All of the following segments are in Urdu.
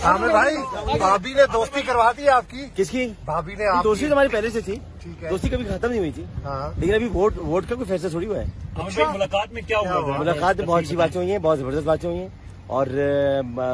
عامر بھائی، بھابھی نے دوستی کروا دی آپ کی؟ کس کی بھابھی نے آپ دوستی؟ تو ہماری پہلے سے تھی، ٹھیک ہے، دوستی کبھی ختم نہیں ہوئی تھی، لیکن ابھی ووٹ کا کوئی فیصلہ تھوڑی ہوا ہے۔ ملاقات میں کیا ہوا؟ ملاقات میں بہت اچھی باتیں ہوئی ہیں، بہت زبردست باتیں ہوئی ہیں، اور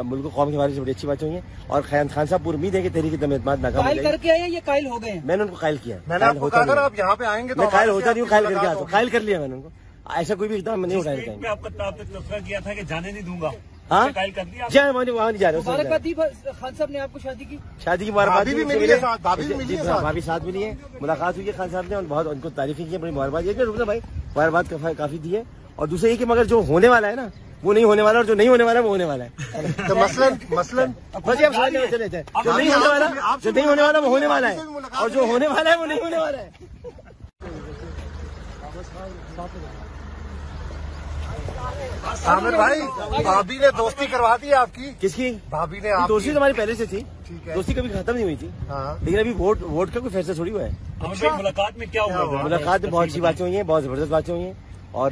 ملک و قوم کے حوالے سے بڑی اچھی باتیں ہوئی ہیں، اور خان صاحب پور امید ہے کہ تحریک دم اعتماد ناکام ہو جائے گی۔ کر کے آئے یہ قائل ہو گئے ہیں؟ میں نے ان کو قائل کیا، میں نے آپ کو کہا تھا آپ یہاں پہ آئیں گے تو میں قائل ہوتا نہیں ہوں، قائل کر کے آتا ہوں، قائل کر لیا میں نے ان کو، ایسا کوئی بھی اقدام میں نہیں اٹھانا چاہیں گے۔ آپ کا تذکرہ کیا تھا کہ جانے نہیں دوں گا، ہاں قائل کر دیا؟ جی وہاں نہیں جا رہے، مبارکباد دی خان صاحب نے آپ کو شادی کی؟ شادی کی مبارکباد بھی ملی ہے ساتھ، بھابھی بھی ملی ہے ساتھ، بھابھی ساتھ ملی ہے، ملاقات ہوئی ہے خان صاحب نے، اور بہت ان کو تعریفیں کی، بڑی مبارکباد یہ رکنا بھائی، مبارکباد کافی دی ہے، اور دوسرے یہ کہ مگر جو ہونے والا ہے نا وہ نہیں ہونے والا، اور جو نہیں ہونے والا وہ ہونے والا ہے۔ تو مثلاً بس یہ آپ سمجھنے میں چلے جائیں، جو نہیں ہونے والا وہ ہونے والا ہے، اور جو ہونے والا ہے وہ نہیں ہونے والا ہے۔ عامر بھائی، بھابھی نے دوستی کروا دی آپ کی؟ کس کی بھابھی نے آپ دوستی؟ تو ہماری پہلے سے تھی، ٹھیک ہے، دوستی کبھی ختم نہیں ہوئی تھی، لیکن ابھی ووٹ کا کوئی فیصلہ تھوڑی ہوا ہے۔ ملاقات میں کیا ہوا؟ ملاقات میں بہت اچھی باتیں ہوئی ہیں، بہت زبردست باتیں ہوئی ہیں، اور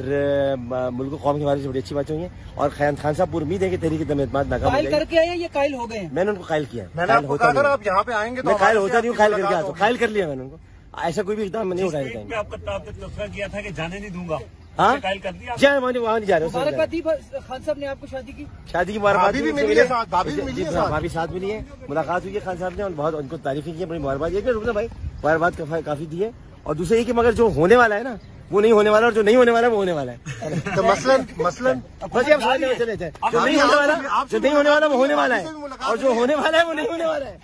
ملک و قوم کے حوالے سے بڑی اچھی باتیں ہوئی ہیں، اور خان صاحب پور امید ہے کہ تحریک دم اعتماد ناکام ہو قائل جائے گی۔ کر کے آئے یہ قائل ہو گئے ہیں؟ میں نے ان کو قائل کیا، میں نے آپ کو کہا تھا آپ یہاں پہ آئیں گے تو میں قائل ہوتا نہیں ہوں، قائل کر کے آتا ہوں، قائل کر لیا میں نے ان کو، ایسا کوئی بھی اقدام میں نہیں اٹھانا چاہیں گے۔ آپ کا تذکرہ کیا تھا کہ جانے نہیں دوں گا، ہاں قائل کر دیا؟ جی وہاں نہیں جا رہے، مبارکباد دی خان صاحب نے آپ کو شادی کی؟ شادی کی مبارکباد بھابھی بھی ملی ہے ساتھ، بھابھی بھی ملی ہے ساتھ، بھابھی ساتھ ملی ہے، ملاقات ہوئی ہے خان صاحب نے، اور بہت ان کو تعریفیں کی، بڑی مبارکباد یہ رکنا بھائی، مبارکباد کافی دی ہے، اور دوسرے یہ کہ مگر جو ہونے والا ہے نا وہ نہیں ہونے والا، اور جو نہیں ہونے والا وہ ہونے والا ہے۔ تو مثلاً بس یہ آپ سمجھنے میں چلے جائیں، جو نہیں ہونے والا وہ ہونے والا ہے، اور جو ہونے والا ہے وہ نہیں ہونے والا ہے۔